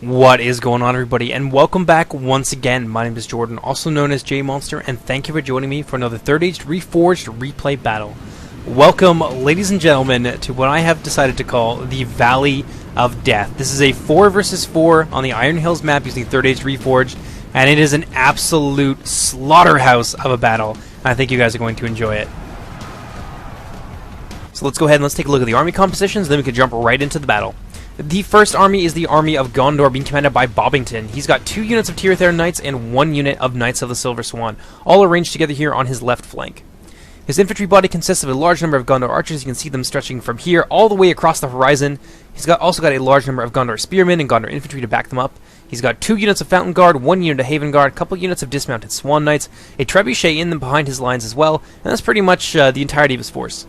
What is going on, everybody, and welcome back once again. My name is Jordan, also known as J Monster, and thank you for joining me for another Third Age Reforged replay battle. Welcome, ladies and gentlemen, to what I have decided to call the Valley of Death. This is a 4 versus 4 on the Iron Hills map using Third Age Reforged, and it is an absolute slaughterhouse of a battle. I think you guys are going to enjoy it. So let's go ahead and let's take a look at the army compositions, then we can jump right into the battle. The first army is the army of Gondor, being commanded by Bobbington. He's got 2 units of Tirithera Knights and 1 unit of Knights of the Silver Swan, all arranged together here on his left flank. His infantry body consists of a large number of Gondor archers. You can see them stretching from here all the way across the horizon. He's also got a large number of Gondor spearmen and Gondor infantry to back them up. He's got 2 units of Fountain Guard, 1 unit of Haven Guard, a couple units of dismounted Swan Knights, a trebuchet in them behind his lines as well, and that's pretty much the entirety of his force.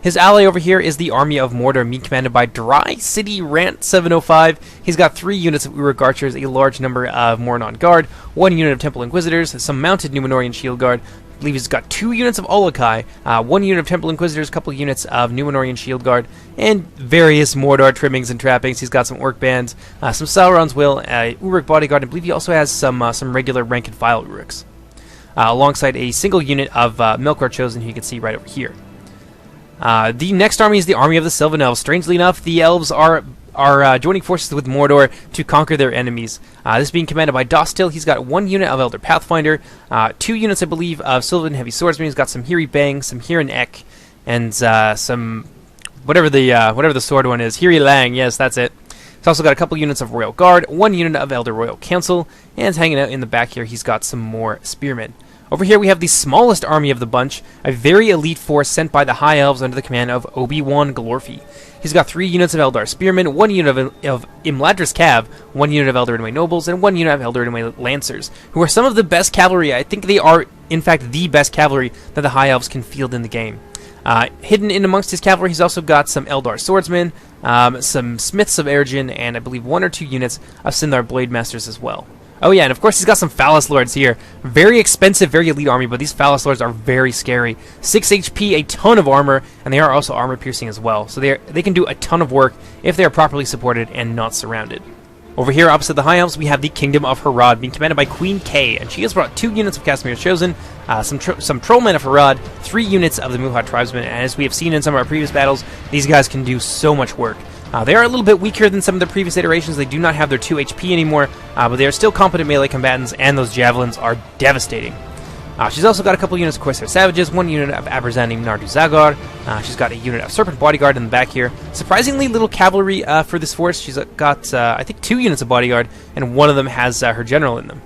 His ally over here is the army of Mordor, being commanded by Dry City Rant 705. He's got 3 units of Uruk archers, a large number of Mornon Guard, 1 unit of Temple Inquisitors, some mounted Numenorian Shield Guard. I believe he's got 2 units of Olokai, 1 unit of Temple Inquisitors, a couple units of Numenorian Shield Guard, and various Mordor trimmings and trappings. He's got some Orc bands, some Sauron's Will, Uruk bodyguard, and I believe he also has some regular rank and file Uruks, alongside a single unit of Melkor Chosen, who you can see right over here. The next army is the army of the Sylvan Elves. Strangely enough, the elves are joining forces with Mordor to conquer their enemies. This being commanded by Dostil. He's got 1 unit of Elder Pathfinder, 2 units, I believe, of Sylvan Heavy Swordsman. He's got some Hiri Bang, some Hirin Ek, and some whatever the sword one is. Hiri Lang, yes, that's it. He's also got a couple units of Royal Guard, 1 unit of Elder Royal Council, and hanging out in the back here, he's got some more spearmen. Over here we have the smallest army of the bunch, a very elite force sent by the High Elves under the command of Obi-Wan Glorfy. He's got 3 units of Eldar Spearmen, 1 unit of Imladris Cav, 1 unit of Elder Ringway Nobles, and 1 unit of Elder Ringway Lancers, who are some of the best cavalry. I think they are, in fact, the best cavalry that the High Elves can field in the game. Hidden in amongst his cavalry, he's also got some Eldar Swordsmen, some Smiths of Ergin, and I believe 1 or 2 units of Sindar Blade Masters as well. Oh yeah, and of course he's got some Phallus Lords here. Very expensive, very elite army, but these Phallus Lords are very scary. 6 HP, a ton of armor, and they are also armor piercing as well. So they can do a ton of work if they are properly supported and not surrounded. Over here, opposite the High Elves, we have the Kingdom of Harad, being commanded by Queen Kay, and she has brought 2 units of Casimir's Chosen, some Trollmen of Harad, 3 units of the Muhad Tribesmen, and as we have seen in some of our previous battles, these guys can do so much work. They are a little bit weaker than some of the previous iterations. They do not have their 2 HP anymore, but they are still competent melee combatants, and those javelins are devastating. She's also got a couple units of Corsair Savages, 1 unit of Aberzani Nardu Zagar. She's got a unit of Serpent Bodyguard in the back here. Surprisingly little cavalry for this force. She's got, I think, 2 units of Bodyguard, and 1 of them has her general in them.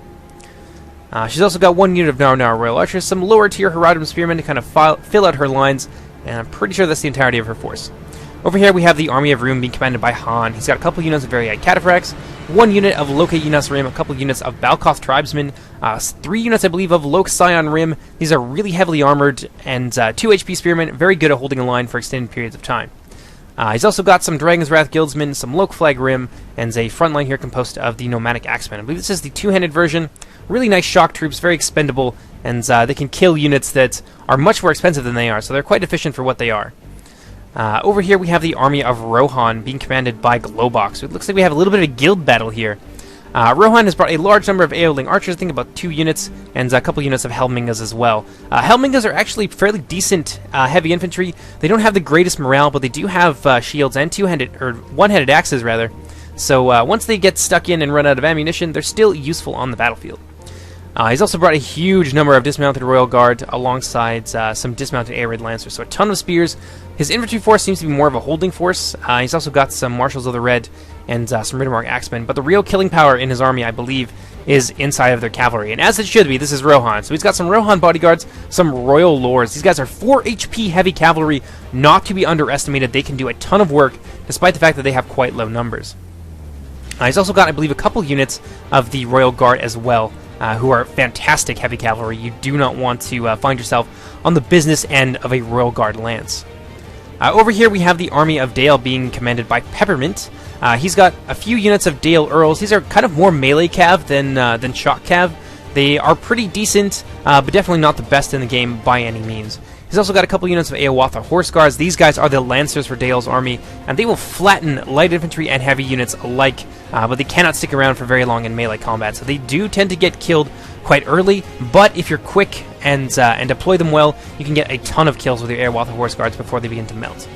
She's also got 1 unit of Naru Royal Archers, some lower tier Haradrim Spearmen to kind of fill out her lines, and I'm pretty sure that's the entirety of her force. Over here we have the Army of Rum, being commanded by Han. He's got a couple units of Varied Cataphracts, 1 unit of Lokay Unas Rim, a couple units of Balkoth Tribesmen, 3 units, I believe, of Lok Scion Rim. These are really heavily armored, and 2 HP Spearmen, very good at holding a line for extended periods of time. He's also got some Dragon's Wrath Guildsmen, some Lok Flag Rim, and a front line here composed of the Nomadic Axemen. I believe this is the 2-handed version. Really nice shock troops, very expendable, and they can kill units that are much more expensive than they are, so they're quite efficient for what they are. Over here we have the army of Rohan, being commanded by Glowbox. So it looks like we have a little bit of a guild battle here. Rohan has brought a large number of Aeoling archers, I think about 2 units, and a couple units of Helmingas as well. Helmingas are actually fairly decent heavy infantry. They don't have the greatest morale, but they do have shields and 1-handed axes rather. So once they get stuck in and run out of ammunition, they're still useful on the battlefield. He's also brought a huge number of dismounted Royal Guard alongside some dismounted Arid Lancers, so a ton of spears. His infantry force seems to be more of a holding force. He's also got some Marshals of the Red and some Riddermark Axemen, but the real killing power in his army, I believe, is inside of their cavalry. And as it should be, this is Rohan. So he's got some Rohan bodyguards, some Royal Lords. These guys are 4 HP heavy cavalry, not to be underestimated. They can do a ton of work, despite the fact that they have quite low numbers. He's also got, I believe, a couple units of the Royal Guard as well, who are fantastic heavy cavalry. You do not want to find yourself on the business end of a Royal Guard lance. Over here we have the Army of Dale, being commanded by Peppermint. He's got a few units of Dale Earls. These are kind of more melee cav than shock cav. They are pretty decent, but definitely not the best in the game by any means. He's also got a couple units of Awash Horse Guards. These guys are the Lancers for Dale's army, and they will flatten light infantry and heavy units alike, but they cannot stick around for very long in melee combat, so they do tend to get killed quite early, but if you're quick and deploy them well, you can get a ton of kills with your Awash Horse Guards before they begin to melt.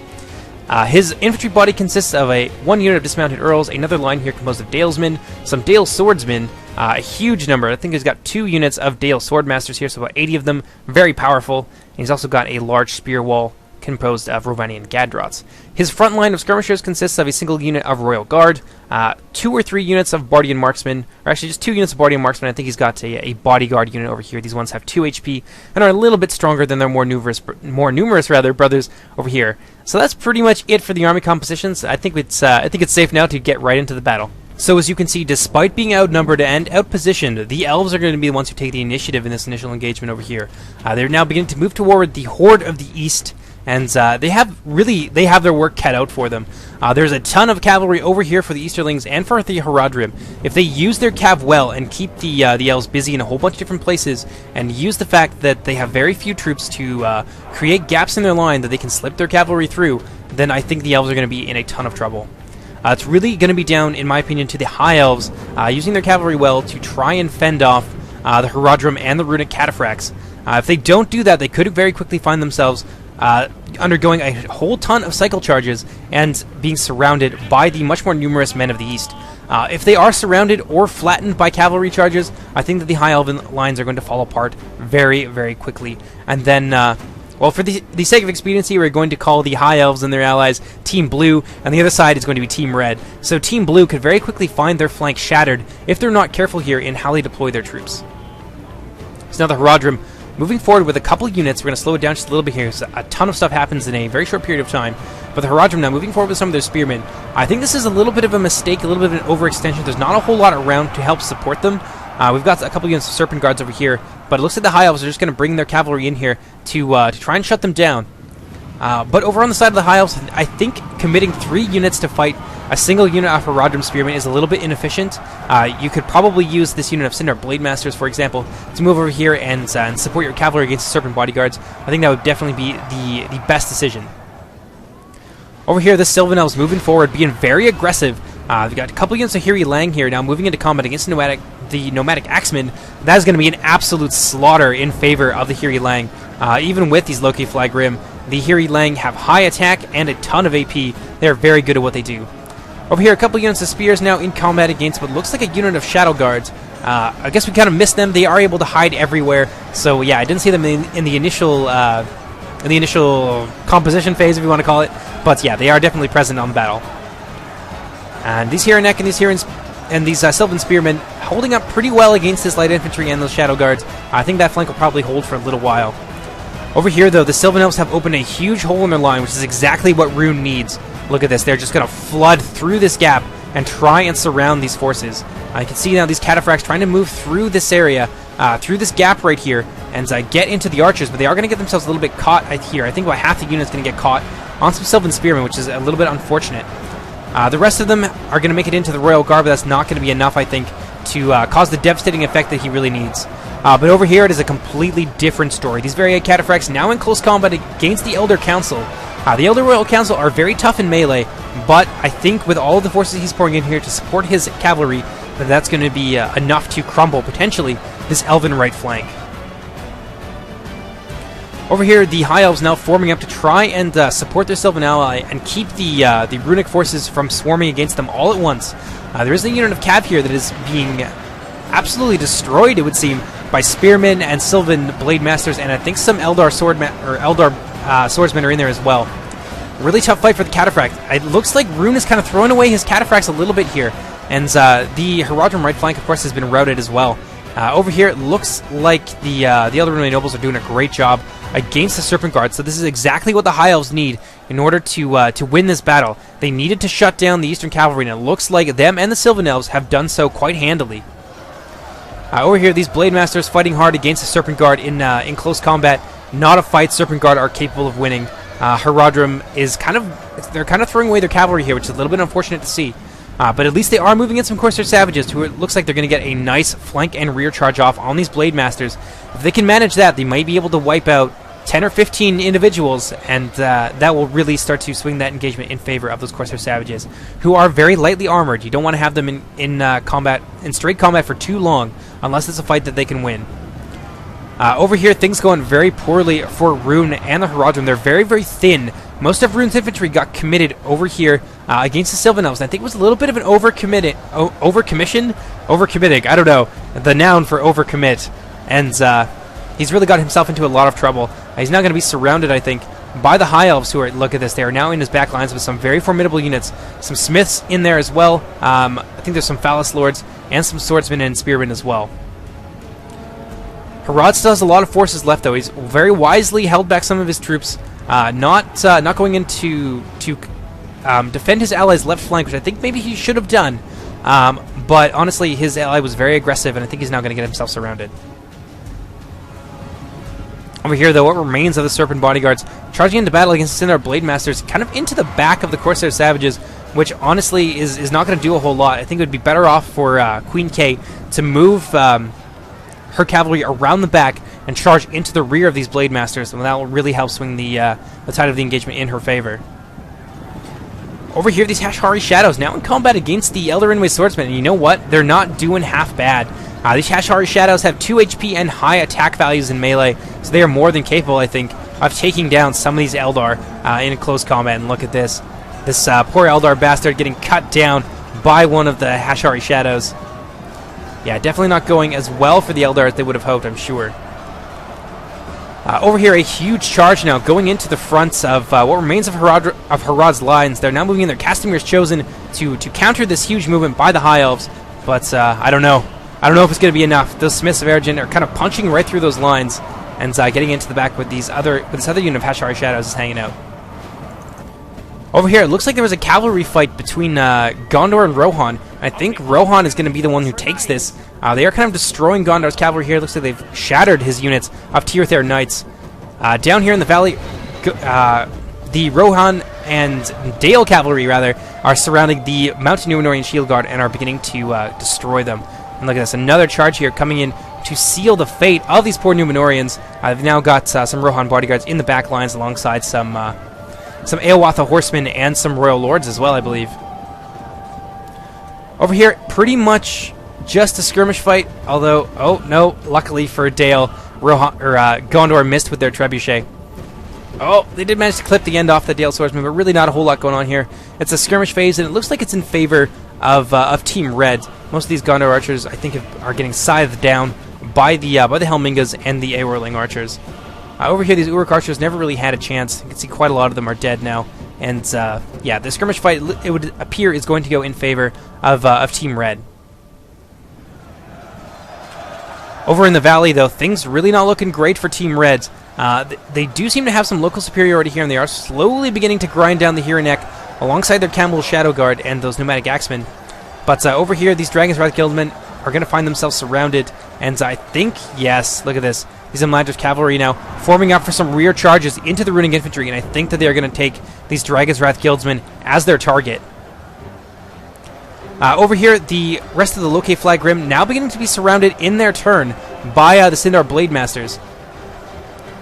His infantry body consists of one unit of dismounted Earls, another line here composed of Dalesmen, some Dale Swordsmen, a huge number. I think he's got 2 units of Dale Swordmasters here, so about 80 of them, very powerful. And he's also got a large spear wall composed of Rovanian Gadrots. His front line of skirmishers consists of a single unit of Royal Guard, 2 or 3 units of Bardian Marksmen, or actually just 2 units of Bardian Marksmen. I think he's got a bodyguard unit over here. These ones have 2 HP and are a little bit stronger than their more numerous brothers over here. So that's pretty much it for the army compositions. I think it's safe now to get right into the battle. So as you can see, despite being outnumbered and outpositioned, the elves are going to be the ones who take the initiative in this initial engagement over here. They're now beginning to move toward the Horde of the East, and they have their work cut out for them. There's a ton of cavalry over here for the Easterlings and for the Haradrim. If they use their cav well and keep the elves busy in a whole bunch of different places, and use the fact that they have very few troops to create gaps in their line that they can slip their cavalry through, then I think the elves are going to be in a ton of trouble. It's really going to be down, in my opinion, to the High Elves using their cavalry well to try and fend off the Haradrim and the Runic Cataphracts. If they don't do that, they could very quickly find themselves undergoing a whole ton of cycle charges and being surrounded by the much more numerous men of the East. If they are surrounded or flattened by cavalry charges, I think that the High Elven lines are going to fall apart very, very quickly. And then, well, for the sake of expediency, we're going to call the High Elves and their allies Team Blue, and the other side is going to be Team Red. So Team Blue could very quickly find their flank shattered if they're not careful here in how they deploy their troops. So now the Haradrim moving forward with a couple of units. We're going to slow it down just a little bit here. So a ton of stuff happens in a very short period of time. But the Haradrim now moving forward with some of their spearmen. I think this is a little bit of a mistake, a little bit of an overextension. There's not a whole lot around to help support them. We've got a couple units of Serpent Guards over here, but it looks like the High Elves are just going to bring their cavalry in here to try and shut them down. But over on the side of the High Elves, I think committing 3 units to fight a single unit of Haradrim Spearmen is a little bit inefficient. You could probably use this unit of Cinder Blade Masters, for example, to move over here and support your cavalry against the Serpent Bodyguards. I think that would definitely be the best decision. Over here, the Sylvan Elves moving forward, being very aggressive. We've got a couple units of Hiri Lang here now moving into combat against the Nomadic Axemen. That is going to be an absolute slaughter in favor of the Hiri Lang. Even with these Loki Flag Rim, the Hiri Lang have high attack and a ton of AP. They're very good at what they do. Over here, a couple units of Spears now in combat against what looks like a unit of Shadow Guards. I guess we kind of missed them. They are able to hide everywhere. So yeah, I didn't see them in the initial composition phase, if you want to call it. But yeah, they are definitely present on the battle. And these Hiranek and these these Sylvan Spearmen holding up pretty well against this light infantry and those Shadow Guards. I think that flank will probably hold for a little while. Over here, though, the Sylvan Elves have opened a huge hole in their line, which is exactly what Rune needs. Look at this. They're just going to flood through this gap and try and surround these forces. I can see now these Cataphracts trying to move through this area, through this gap right here, and get into the archers, but they are going to get themselves a little bit caught here. I think about half the unit is going to get caught on some Sylvan Spearmen, which is a little bit unfortunate. The rest of them are going to make it into the Royal Guard, but that's not going to be enough, I think, to cause the devastating effect that he really needs. But over here, it is a completely different story. These Varied Cataphracts now in close combat against the Elder Council. The Elder Royal Council are very tough in melee, but I think with all of the forces he's pouring in here to support his cavalry, that's going to be enough to crumble, potentially, this Elven right flank. Over here, the High Elves now forming up to try and support their Sylvan ally and keep the Runic forces from swarming against them all at once. There is a unit of Cav here that is being absolutely destroyed, it would seem, by Spearmen and Sylvan Blade Masters, and I think some Eldar Swordsmen are in there as well. Really tough fight for the Cataphract. It looks like Rune is kind of throwing away his Cataphracts a little bit here, and the Haradrim right flank, of course, has been routed as well. Over here, it looks like the Elder Nobles are doing a great job against the Serpent Guard, so this is exactly what the High Elves need in order to win this battle. They needed to shut down the Eastern Cavalry, and it looks like them and the Sylvan Elves have done so quite handily. Over here, these Blade Masters fighting hard against the Serpent Guard in close combat. Not a fight Serpent Guard are capable of winning. Haradrim is they're kind of throwing away their cavalry here, which is a little bit unfortunate to see. But at least they are moving in some Corsair Savages, who it looks like they're going to get a nice flank and rear charge off on these Blade Masters. If they can manage that, they might be able to wipe out 10 or 15 individuals, and that will really start to swing that engagement in favor of those Corsair Savages, who are very lightly armored. You don't want to have them in straight combat for too long, unless it's a fight that they can win. Over here, things going very poorly for Rune and the Haradrim. They're very, very thin. Most of Rune's infantry got committed over here against the Sylvan Elves. I think it was a little bit of an overcommitting. I don't know. The noun for overcommit. And he's really got himself into a lot of trouble. He's now going to be surrounded, I think, by the High Elves, who are, look at this, they are now in his back lines with some very formidable units. Some Smiths in there as well. I think there's some Phallus Lords and some Swordsmen and Spearmen as well. Harad still has a lot of forces left, though. He's very wisely held back some of his troops, not going in to defend his allies' left flank, which I think maybe he should have done. But honestly, his ally was very aggressive, and I think he's now going to get himself surrounded. Over here, though, what remains of the Serpent Bodyguards charging into battle against the Sindar Blade Masters, kind of into the back of the Corsair Savages, which honestly is not going to do a whole lot. I think it would be better off for Queen K to move her cavalry around the back and charge into the rear of these Blade Masters, and that will really help swing the tide of the engagement in her favor. Over here, these Hashari Shadows now in combat against the Elder Rinway Swordsmen, and you know what? They're not doing half bad. These Hashari Shadows have 2 HP and high attack values in melee, so they are more than capable, I think, of taking down some of these Eldar in close combat. And look at this. This poor Eldar bastard getting cut down by one of the Hashari Shadows. Yeah, definitely not going as well for the Eldar as they would have hoped, I'm sure. Over here, a huge charge now going into the fronts of what remains of Harad's lines. They're now moving in their Castamir's Chosen to counter this huge movement by the High Elves, but I don't know. I don't know if it's going to be enough. Those Smiths of Ergen are kind of punching right through those lines and getting into the back with this other unit of Hashari Shadows is hanging out. Over here, it looks like there was a cavalry fight between Gondor and Rohan. I think Rohan is going to be the one who takes this. They are kind of destroying Gondor's cavalry here. It looks like they've shattered his units of Tirthair Knights. Down here in the valley, the Rohan and Dale cavalry, rather, are surrounding the Mountain Numenorean Shield Guard and are beginning to destroy them. And look at this, another charge here coming in to seal the fate of these poor Numenoreans. They've now got some Rohan bodyguards in the back lines alongside some Eowatha horsemen and some Royal Lords as well, I believe. Over here, pretty much just a skirmish fight, although, oh no, luckily for Dale, Gondor missed with their trebuchet. Oh, they did manage to clip the end off the Dale swordsman, but really not a whole lot going on here. It's a skirmish phase, and it looks like it's in favor of Team Red. Most of these Gondor archers, I think, are getting scythed down by the Helmingas and the Aorling archers. Over here, these Uruk archers never really had a chance. You can see quite a lot of them are dead now. And, yeah, the skirmish fight, it would appear, is going to go in favor of Team Red. Over in the valley, though, things really not looking great for Team Red. They do seem to have some local superiority here, and they are slowly beginning to grind down the Hiranek alongside their Campbell Shadow Guard and those Pneumatic Axemen. But over here, these Dragon's Wrath Guildmen are going to find themselves surrounded, and I think, yes, look at this. These Imlandris cavalry now forming up for some rear charges into the Runic infantry, and I think that they are going to take these Dragon's Wrath Guildsmen as their target. Over here, the rest of the Loke Flag Rim now beginning to be surrounded in their turn by the Sindar Blade Masters.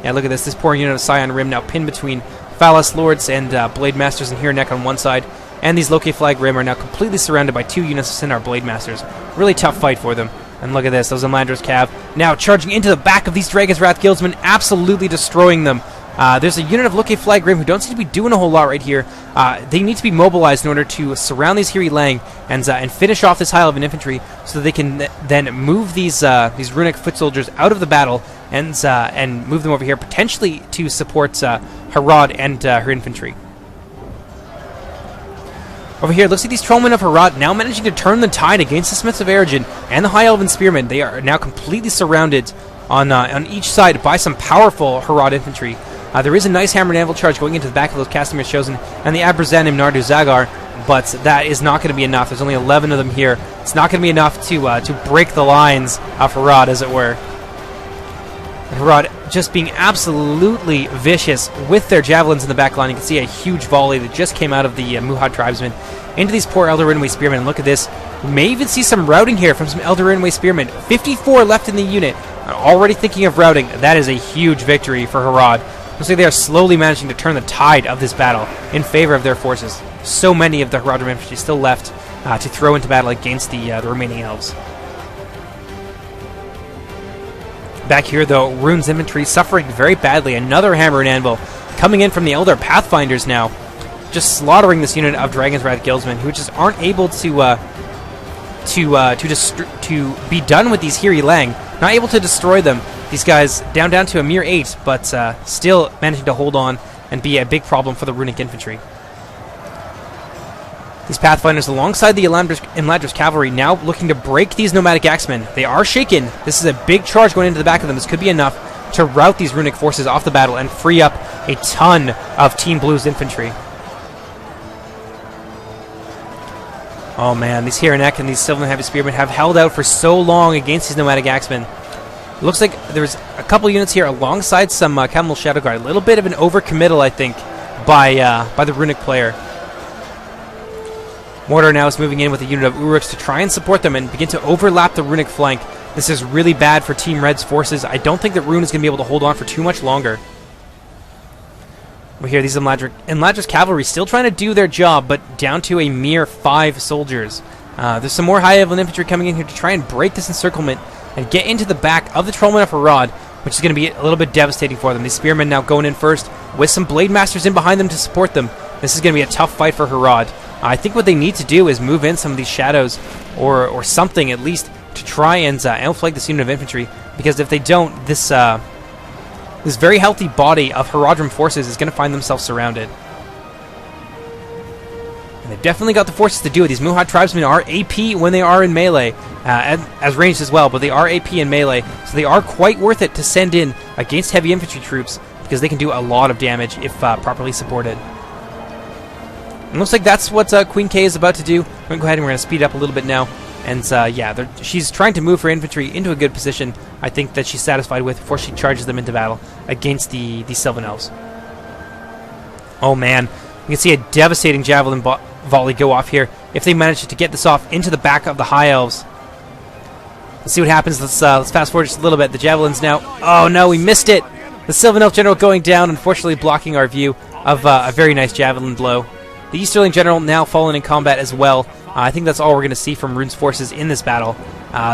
Yeah, look at this. This poor unit of Scion Rim now pinned between Phallus Lords and Blade Masters and Hiranek on one side, and these Loke Flag Rim are now completely surrounded by 2 units of Sindar Blade Masters. Really tough fight for them. And look at this, those Imlandris Cav now charging into the back of these Dragon's Wrath Guildsmen, absolutely destroying them. There's a unit of Loke Flag Rim who don't seem to be doing a whole lot right here. They need to be mobilized in order to surround these Hiri Lang and finish off this High Elven infantry so that they can then move these Runic foot soldiers out of the battle and move them over here, potentially to support Harad and her infantry. Over here, it looks like these Trollmen of Harad now managing to turn the tide against the Smiths of Ergen and the High Elven Spearmen. They are now completely surrounded on each side by some powerful Harad infantry. There is a nice hammer and anvil charge going into the back of those Castamir's Chosen and the Abrazanim Nardu Zagar, but that is not going to be enough. There's only 11 of them here. It's not going to be enough to break the lines of Harad, as it were. And Harad just being absolutely vicious with their javelins in the back line. You can see a huge volley that just came out of the Muhad tribesmen into these poor Elder Rinway Spearmen. And look at this. We may even see some routing here from some Elder Rinway Spearmen. 54 left in the unit. already thinking of routing. That is a huge victory for Harad. Looks like they are slowly managing to turn the tide of this battle in favor of their forces. So many of the Haradrim infantry still left to throw into battle against the remaining elves. Back here, though, Rune's infantry suffering very badly. Another hammer and anvil coming in from the Elder Pathfinders now, just slaughtering this unit of Dragon's Wrath Guildsmen, who just aren't able to be done with these Hiri Lang. Not able to destroy them. These guys down to a mere 8, but still managing to hold on and be a big problem for the Runic infantry. These Pathfinders, alongside the Imladris cavalry, now looking to break these nomadic axemen. They are shaken. This is a big charge going into the back of them. This could be enough to rout these Runic forces off the battle and free up a ton of Team Blue's infantry. Oh man, these Hiranek and these Sylvan Heavy Spearmen have held out for so long against these nomadic axemen. It looks like there's a couple units here alongside some Camel Shadow Guard. A little bit of an overcommittal, I think, by the Runic player. Mordor now is moving in with a unit of Uruks to try and support them and begin to overlap the Runic flank. This is really bad for Team Red's forces. I don't think that Rune is going to be able to hold on for too much longer. We hear these Imladris cavalry still trying to do their job, but down to a mere 5 soldiers. There's some more high-level infantry coming in here to try and break this encirclement and get into the back of the Trollmen of Harad, which is going to be a little bit devastating for them. These Spearmen now going in first, with some Blade Masters in behind them to support them. This is going to be a tough fight for Harad. I think what they need to do is move in some of these shadows, or something at least, to try and outflank this unit of infantry, because if they don't, this very healthy body of Haradrim forces is going to find themselves surrounded. And they've definitely got the forces to do it. These Muhad tribesmen are AP when they are in melee, as ranged as well, but they are AP in melee, so they are quite worth it to send in against heavy infantry troops, because they can do a lot of damage if properly supported. It looks like that's what Queen K is about to do. We're going to go ahead and we're going to speed up a little bit now. And yeah, she's trying to move her infantry into a good position, I think, that she's satisfied with before she charges them into battle against the Sylvan Elves. Oh man, you can see a devastating Javelin volley go off here if they manage to get this off into the back of the High Elves. Let's see what happens. Let's fast forward just a little bit. The Javelins now. Oh no, we missed it! The Sylvan Elf General going down, unfortunately blocking our view of a very nice Javelin blow. The Easterling General now fallen in combat as well. I think that's all we're going to see from Rune's forces in this battle.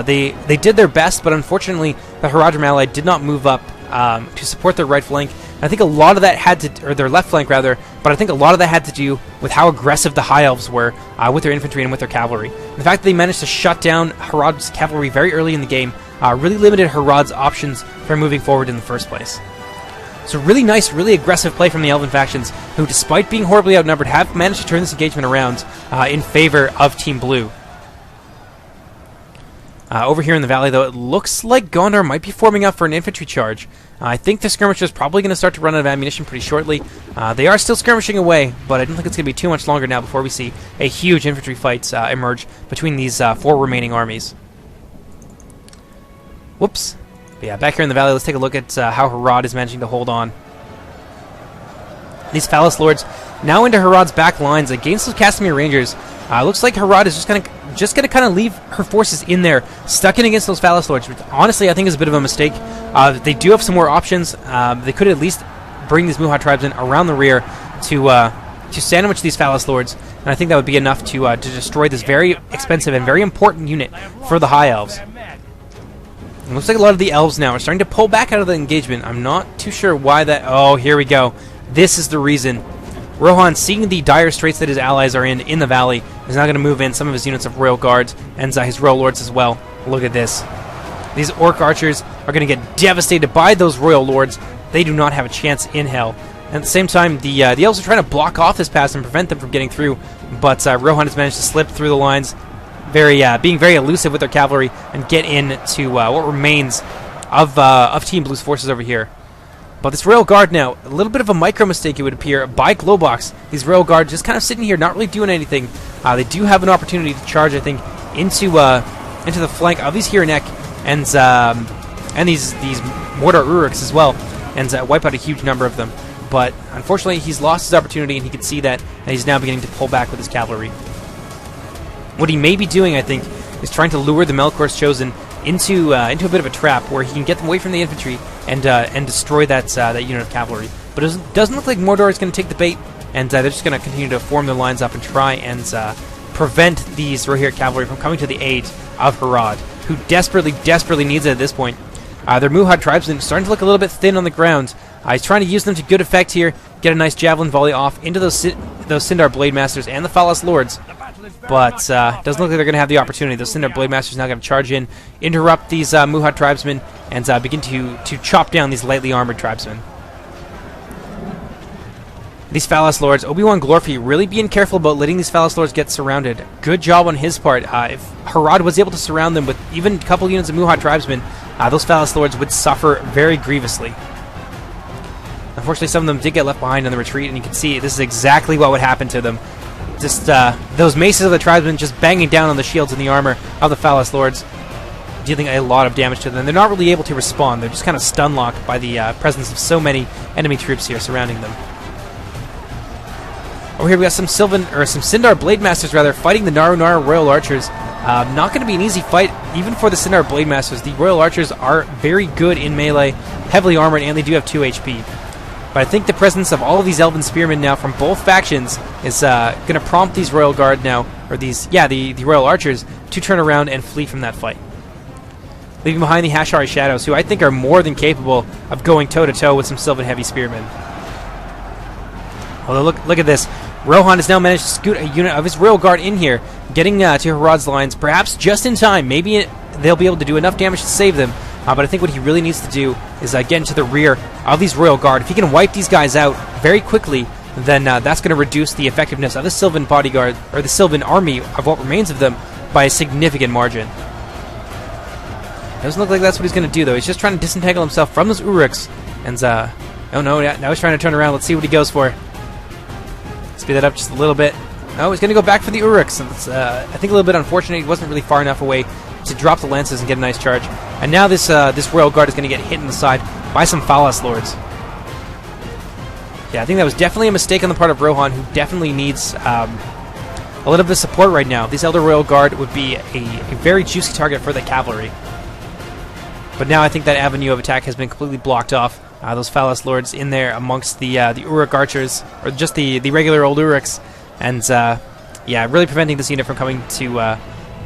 They did their best, but unfortunately the Haradrim ally did not move up to support their right flank. And I think a lot of that had to, or their left flank rather, but I think a lot of that had to do with how aggressive the High Elves were with their infantry and with their cavalry. The fact that they managed to shut down Harad's cavalry very early in the game really limited Harad's options for moving forward in the first place. So really nice, really aggressive play from the Elven factions, who, despite being horribly outnumbered, have managed to turn this engagement around in favor of Team Blue. Over here in the valley, though, it looks like Gondor might be forming up for an infantry charge. I think the skirmisher is probably going to start to run out of ammunition pretty shortly. They are still skirmishing away, but I don't think it's going to be too much longer now before we see a huge infantry fight emerge between these 4 remaining armies. Whoops. But yeah, back here in the valley, let's take a look at how Harad is managing to hold on. These Phallus Lords now into Harad's back lines against those Castamere Rangers. Looks like Harad is just going to kind of leave her forces in there, stuck in against those Phallus Lords, which honestly I think is a bit of a mistake. They do have some more options. They could at least bring these Muhad tribesmen around the rear to sandwich these Phallus Lords, and I think that would be enough to destroy this very expensive and very important unit for the High Elves. It looks like a lot of the elves now are starting to pull back out of the engagement. I'm not too sure why that... Oh, here we go. This is the reason. Rohan, seeing the dire straits that his allies are in the valley, is now going to move in some of his units of Royal Guards and his Royal Lords as well. Look at this. These Orc Archers are going to get devastated by those Royal Lords. They do not have a chance in hell. And at the same time, the elves are trying to block off this pass and prevent them from getting through, but Rohan has managed to slip through the lines, being very elusive with their cavalry, and get into what remains of Team Blue's forces over here. But this Royal Guard now, a little bit of a micro mistake, it would appear, by Glowbox. These Royal Guard just kind of sitting here, not really doing anything. They do have an opportunity to charge, I think, into the flank of these Hiranek and these Mordor Uruks as well, and wipe out a huge number of them. But unfortunately, he's lost his opportunity, and he can see that, and he's now beginning to pull back with his cavalry. What he may be doing, I think, is trying to lure the Melkor's Chosen into a bit of a trap where he can get them away from the infantry and destroy that unit of cavalry. But it doesn't look like Mordor is going to take the bait, and they're just going to continue to form their lines up and try and prevent these Rohirrim cavalry from coming to the aid of Harad, who desperately needs it at this point. Their Muhad tribesmen starting to look a little bit thin on the ground. He's trying to use them to good effect here, get a nice javelin volley off into those Sindar Blade Masters and the Falas Lords, but doesn't look like they're going to have the opportunity. Those Sindar Blade Masters now going to charge in, interrupt these Muhad tribesmen, and begin to chop down these lightly armored tribesmen. These Falas Lords, Obi-Wan Glorfy really being careful about letting these Falas Lords get surrounded. Good job on his part. If Harad was able to surround them with even a couple units of Muhad tribesmen, those Falas Lords would suffer very grievously. Unfortunately, some of them did get left behind in the retreat, and you can see this is exactly what would happen to them. Just those maces of the tribesmen just banging down on the shields and the armor of the Falas Lords, dealing a lot of damage to them. They're not really able to respond. They're just kind of stun-locked by the presence of so many enemy troops here surrounding them. Over here we got some Sindar Blade Masters fighting the Naru Royal Archers. Not going to be an easy fight, even for the Sindar Blade Masters. The Royal Archers are very good in melee, heavily armored, and they do have 2 HP. But I think the presence of all of these Elven Spearmen now from both factions is going to prompt these Royal Guard now, or the Royal Archers, to turn around and flee from that fight. Leaving behind the Hashari Shadows, who I think are more than capable of going toe-to-toe with some Sylvan Heavy Spearmen. Although look at this. Rohan has now managed to scoot a unit of his Royal Guard in here, getting to Harad's lines, perhaps just in time. Maybe they'll be able to do enough damage to save them, but I think what he really needs to do is get into the rear of these Royal Guard. If he can wipe these guys out very quickly, then that's going to reduce the effectiveness of the Sylvan bodyguard, or the Sylvan army of what remains of them, by a significant margin. Doesn't look like that's what he's going to do, though. He's just trying to disentangle himself from those Uruks, and oh no, now he's trying to turn around. Let's see what he goes for. Speed that up just a little bit. Oh, he's going to go back for the Uruks. I think a little bit unfortunate. He wasn't really far enough away to drop the lances and get a nice charge. And now this Royal Guard is going to get hit in the side by some Falas Lords. Yeah, I think that was definitely a mistake on the part of Rohan, who definitely needs a little bit of support right now. This Elder Royal Guard would be a very juicy target for the cavalry. But now I think that avenue of attack has been completely blocked off. Those Falas Lords in there amongst the Uruk archers, or just the regular old Uruks, and yeah, really preventing this unit from coming to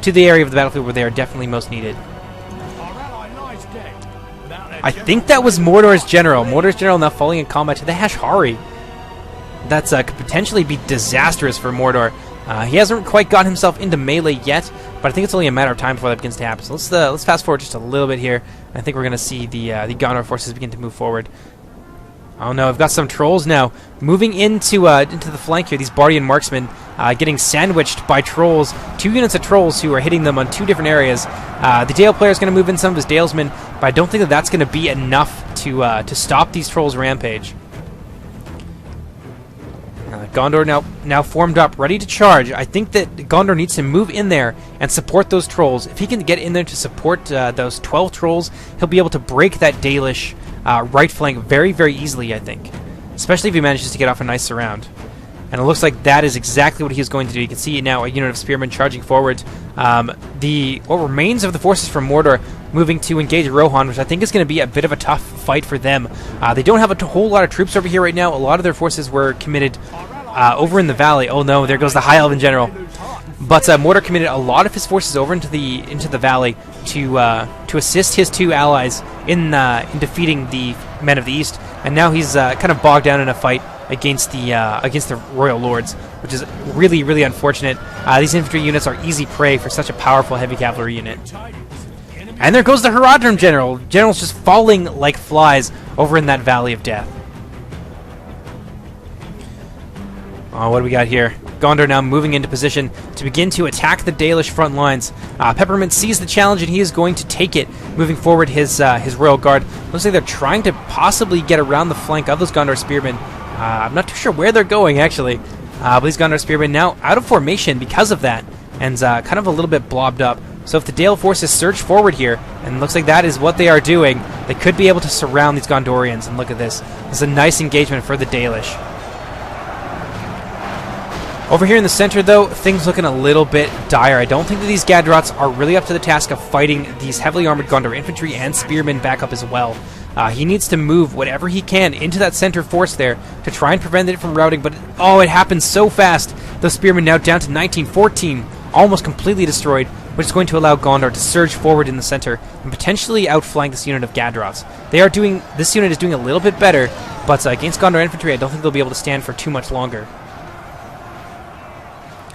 the area of the battlefield where they are definitely most needed. I think that was Mordor's general. Mordor's general now falling in combat to the Hashari. That's could potentially be disastrous for Mordor. He hasn't quite got himself into melee yet, but I think it's only a matter of time before that begins to happen. So let's fast forward just a little bit here. I think we're going to see the Gondor forces begin to move forward. Oh no, I've got some trolls now moving into the flank here. These Bardian marksmen getting sandwiched by trolls. 2 units of trolls who are hitting them on 2 different areas. The Dale player is going to move in some of his Dalesmen, but I don't think that that's going to be enough to stop these trolls' rampage. Gondor now formed up, ready to charge. I think that Gondor needs to move in there and support those trolls. If he can get in there to support those 12 trolls, he'll be able to break that Dalish right flank very, very easily, I think. Especially if he manages to get off a nice surround. And it looks like that is exactly what he's going to do. You can see now a unit of spearmen charging forward. What remains of the forces from Mordor moving to engage Rohan, which I think is going to be a bit of a tough fight for them. They don't have a whole lot of troops over here right now. A lot of their forces were committed over in the valley. Oh no, there goes the High Elven general. But Mordor committed a lot of his forces over into the valley to assist his 2 allies in defeating the Men of the East, and now he's kind of bogged down in a fight against the Royal Lords, which is really, really unfortunate. These infantry units are easy prey for such a powerful heavy cavalry unit. And there goes the Haradrim general. General's just falling like flies over in that Valley of Death. Oh, what do we got here? Gondor now moving into position to begin to attack the Dalish front lines. Peppermint sees the challenge and he is going to take it, moving forward his Royal Guard. Looks like they're trying to possibly get around the flank of those Gondor spearmen. I'm not too sure where they're going, actually. But these Gondor spearmen now out of formation because of that, and kind of a little bit blobbed up. So if the Dale forces surge forward here, and it looks like that is what they are doing, they could be able to surround these Gondorians. And look at this. This is a nice engagement for the Dalish. Over here in the center, though, things looking a little bit dire. I don't think that these Gadrots are really up to the task of fighting these heavily armored Gondor infantry and spearmen back up as well. He needs to move whatever he can into that center force there to try and prevent it from routing, but it happens so fast. The spearmen now down to 1914, almost completely destroyed, which is going to allow Gondor to surge forward in the center and potentially outflank this unit of Gadrots. This unit is doing a little bit better, but against Gondor infantry, I don't think they'll be able to stand for too much longer.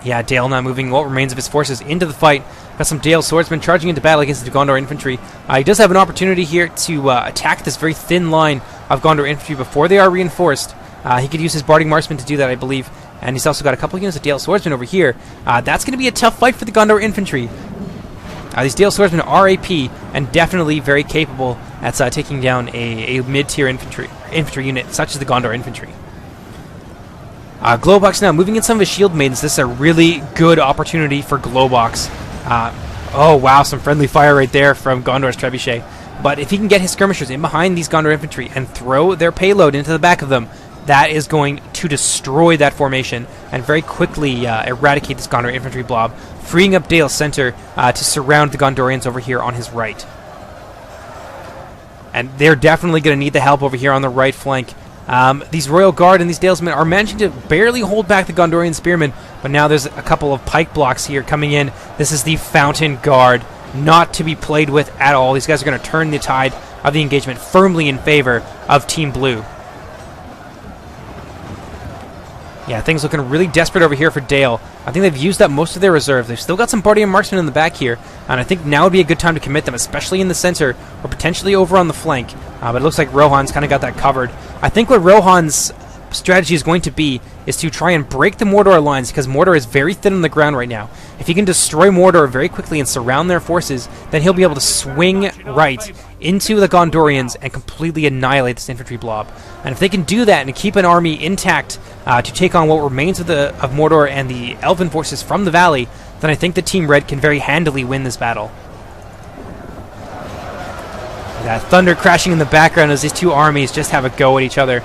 Yeah, Dale now moving what remains of his forces into the fight. Got some Dale swordsmen charging into battle against the Gondor infantry. He does have an opportunity here to attack this very thin line of Gondor infantry before they are reinforced. He could use his Barding Marksman to do that, I believe. And he's also got a couple units of Dale swordsmen over here. That's going to be a tough fight for the Gondor infantry. These Dale swordsmen are AP and definitely very capable at taking down a mid-tier infantry unit such as the Gondor infantry. Glowbox now moving in some of his shield maidens. This is a really good opportunity for Glowbox. Oh wow, some friendly fire right there from Gondor's trebuchet. But if he can get his skirmishers in behind these Gondor infantry and throw their payload into the back of them, that is going to destroy that formation and very quickly eradicate this Gondor infantry blob, freeing up Dale's center to surround the Gondorians over here on his right. And they're definitely going to need the help over here on the right flank. These Royal Guard and these Dalesmen are managing to barely hold back the Gondorian Spearmen, but now there's a couple of pike blocks here coming in. This is the Fountain Guard, not to be played with at all. These guys are going to turn the tide of the engagement firmly in favor of Team Blue. Yeah, things looking really desperate over here for Dale. I think they've used up most of their reserve. They've still got some Bardian Marksmen in the back here, and I think now would be a good time to commit them, especially in the center, or potentially over on the flank. But it looks like Rohan's kind of got that covered. I think what Rohan's strategy is going to be is to try and break the Mordor lines, because Mordor is very thin on the ground right now. If he can destroy Mordor very quickly and surround their forces, then he'll be able to swing right into the Gondorians and completely annihilate this infantry blob. And if they can do that and keep an army intact to take on what remains of Mordor and the Elven forces from the valley, then I think the Team Red can very handily win this battle. That thunder crashing in the background as these two armies just have a go at each other.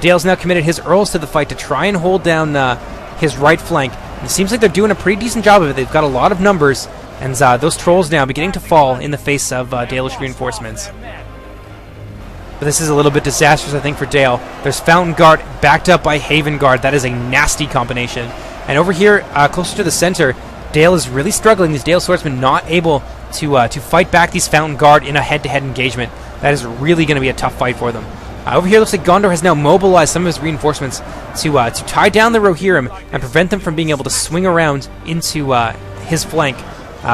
Dale's now committed his Earls to the fight to try and hold down his right flank. And it seems like they're doing a pretty decent job of it. They've got a lot of numbers, and those trolls now beginning to fall in the face of Dalish reinforcements. But this is a little bit disastrous, I think, for Dale. There's Fountain Guard backed up by Haven Guard. That is a nasty combination. And over here, closer to the center, Dale is really struggling. These Dale swordsmen not able to fight back these Fountain Guard in a head-to-head engagement. That is really going to be a tough fight for them. Over here, looks like Gondor has now mobilized some of his reinforcements to tie down the Rohirrim and prevent them from being able to swing around into his flank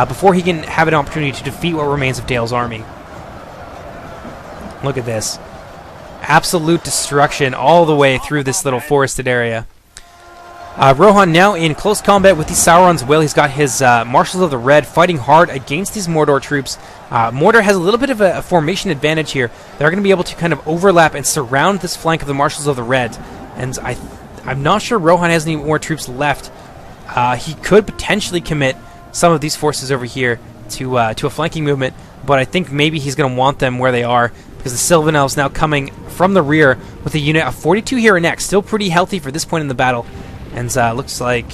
before he can have an opportunity to defeat what remains of Dale's army. Look at this. Absolute destruction all the way through this little forested area. Rohan now in close combat with the Sauron's Will. He's got his Marshals of the Red fighting hard against these Mordor troops. Mordor has a little bit of a formation advantage here. They're going to be able to kind of overlap and surround this flank of the Marshals of the Red. And I'm not sure Rohan has any more troops left. He could potentially commit some of these forces over here to a flanking movement, but I think maybe he's going to want them where they are, because the Sylvan Elves now coming from the rear with a unit of 42 here and next. Still pretty healthy for this point in the battle. And looks like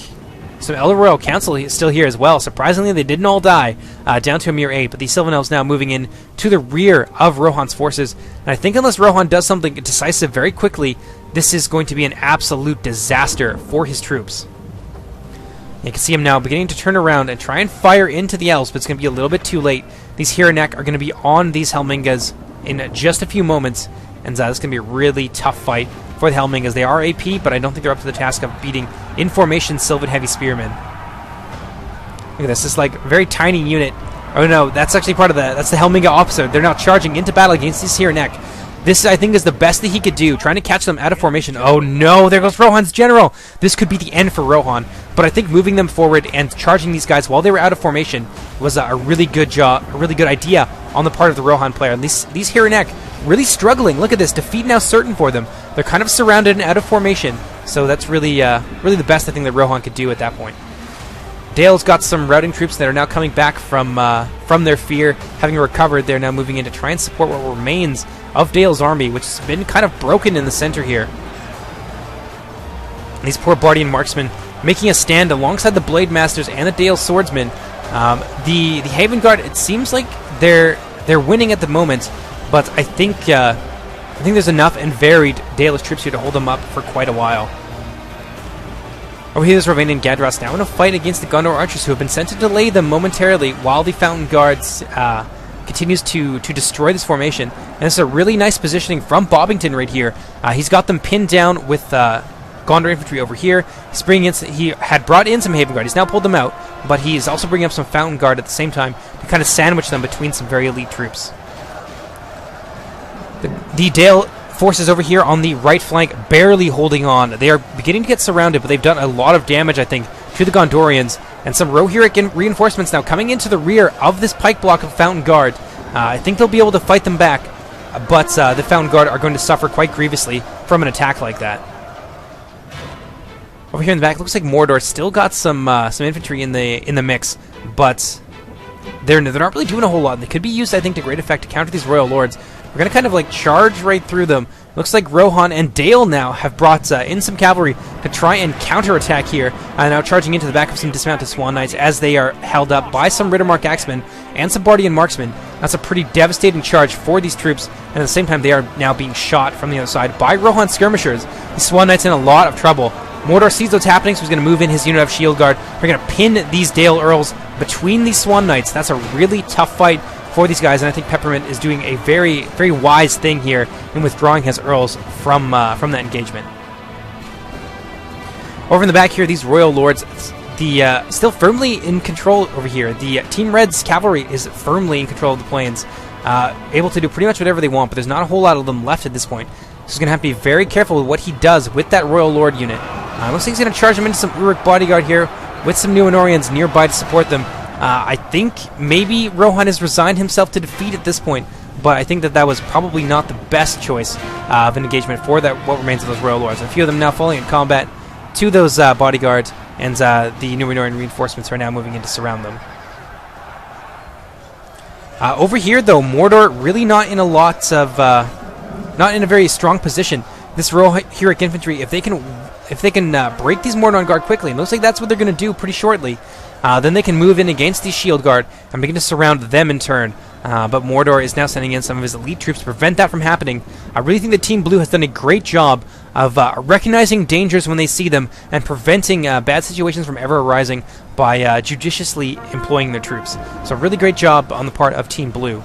some Elder Royal Council is still here as well. Surprisingly, they didn't all die, down to a mere 8. But the Sylvan Elves now moving in to the rear of Rohan's forces. And I think unless Rohan does something decisive very quickly, this is going to be an absolute disaster for his troops. You can see him now beginning to turn around and try and fire into the Elves, but it's going to be a little bit too late. These Hiranek are going to be on these Helmingas in just a few moments. And this is going to be a really tough fight for the Helmingas. They are AP, but I don't think they're up to the task of beating in formation Sylvan Heavy Spearmen. Look at this. This is like a very tiny unit. Oh no, that's actually part of that's the Helminga officer. They're now charging into battle against these Hiranek. This, I think, is the best that he could do, trying to catch them out of formation. Oh no, there goes Rohan's general. This could be the end for Rohan. But I think moving them forward and charging these guys while they were out of formation was a really good job, a really good idea on the part of the Rohan player. And these Hiranek really struggling. Look at this, defeat now certain for them. They're kind of surrounded and out of formation, so that's really the best I think that Rohan could do at that point. Dale's got some routing troops that are now coming back from their fear, having recovered. They're now moving in to try and support what remains of Dale's army, which has been kind of broken in the center here. These poor Bardian marksmen making a stand alongside the Blade Masters and the Dale Swordsmen. The Haven Guard, it seems like they're winning at the moment, but I think there's enough and varied Dalish troops here to hold them up for quite a while. Over here, there's Ravane and Gadras now in a fight against the Gondor archers, who have been sent to delay them momentarily while the Fountain Guards continues to destroy this formation. And it's a really nice positioning from Bobbington right here. He's got them pinned down with Gondor infantry over here. He had brought in some Haven Guard. He's now pulled them out, but he's also bringing up some Fountain Guard at the same time to kind of sandwich them between some very elite troops. The Dale forces over here on the right flank barely holding on. They are beginning to get surrounded, but they've done a lot of damage, I think, to the Gondorians. And some Rohirric reinforcements now coming into the rear of this pike block of Fountain Guard. I think they'll be able to fight them back, but the Fountain Guard are going to suffer quite grievously from an attack like that. Over here in the back, looks like Mordor still got some infantry in the mix, but they're not really doing a whole lot. They could be used, I think, to great effect to counter these Royal Lords. We're going to kind of like charge right through them. Looks like Rohan and Dale now have brought in some cavalry to try and counterattack here. Now charging into the back of some dismounted Swan Knights as they are held up by some Riddermark Axemen and some Bardian Marksmen. That's a pretty devastating charge for these troops, and at the same time they are now being shot from the other side by Rohan skirmishers. The Swan Knights in a lot of trouble. Mordor sees what's happening, so he's going to move in his unit of Shield Guard. We're going to pin these Dale Earls between these Swan Knights. That's a really tough fight for these guys, and I think Peppermint is doing a very, very wise thing here in withdrawing his Earls from that engagement. Over in the back here, these Royal Lords, still firmly in control over here. The Team Red's cavalry is firmly in control of the plains, able to do pretty much whatever they want, but there's not a whole lot of them left at this point. So he's going to have to be very careful with what he does with that Royal Lord unit. Looks like he's going to charge him into some Uruk bodyguard here with some Numenorians nearby to support them. I think maybe Rohan has resigned himself to defeat at this point, but I think that was probably not the best choice of an engagement for what remains of those Royal Lords. A few of them now falling in combat to those bodyguards, and the Numenorian reinforcements are now moving in to surround them. Over here, though, Mordor really not in a very strong position. This Rohirric infantry, if they can break these Mordor Guard quickly, and it looks like that's what they're going to do pretty shortly, then they can move in against these Shield Guard and begin to surround them in turn. But Mordor is now sending in some of his elite troops to prevent that from happening. I really think that Team Blue has done a great job of recognizing dangers when they see them and preventing bad situations from ever arising by judiciously employing their troops. So a really great job on the part of Team Blue.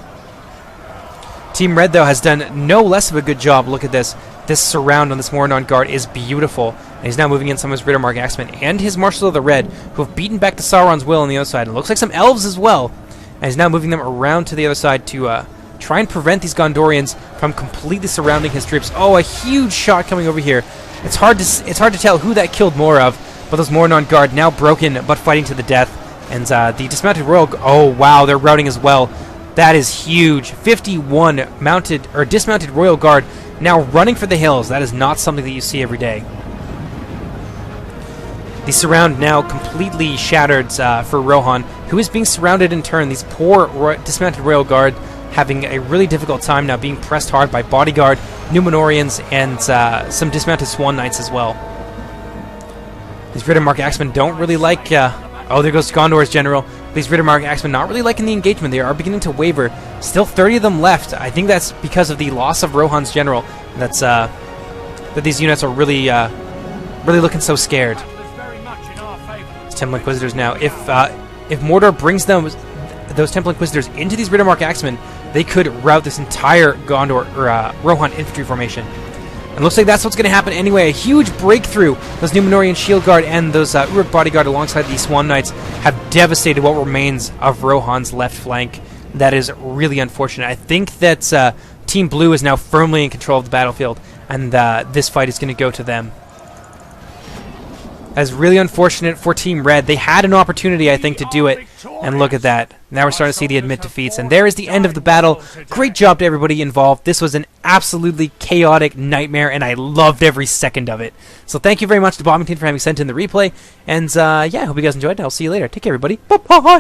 Team Red, though, has done no less of a good job. Look at this. This surround on this Mordor Guard is beautiful. And he's now moving in some of his Riddermark Axemen and his Marshal of the Red, who have beaten back to Sauron's will on the other side. It looks like some elves as well. And he's now moving them around to the other side to try and prevent these Gondorians from completely surrounding his troops. Oh, a huge shot coming over here. It's hard to tell who that killed more of, but those Mordor Guard now broken but fighting to the death. And the dismounted Royal... Oh, wow, they're routing as well. That is huge. 51 dismounted Royal Guard now running for the hills. That is not something that you see every day. The surround now completely shattered for Rohan, who is being surrounded in turn. These poor dismounted Royal Guard having a really difficult time now, being pressed hard by bodyguard, Numenorians, and some dismounted Swan Knights as well. These Riddermark Axemen don't really like... oh, there goes Gondor's general. These Riddermark Axemen not really liking the engagement. They are beginning to waver. Still 30 of them left. I think that's because of the loss of Rohan's general. That's that these units are really looking so scared. These Temple Inquisitors now. If Mordor brings those Temple Inquisitors into these Riddermark Axemen, they could rout this entire Gondor or Rohan infantry formation. And looks like that's what's going to happen anyway. A huge breakthrough. Those Numenorian Shield Guard and those Uruk Bodyguard alongside the Swan Knights have devastated what remains of Rohan's left flank. That is really unfortunate. I think that Team Blue is now firmly in control of the battlefield, and this fight is going to go to them. That's really unfortunate for Team Red. They had an opportunity, I think, to do it, and look at that. Now we're starting to see the admit defeats, and there is the end of the battle. Great job to everybody involved. This was an absolutely chaotic nightmare, and I loved every second of it. So thank you very much to Bobbington for having sent in the replay, and yeah, I hope you guys enjoyed, and I'll see you later. Take care, everybody. Bye-bye!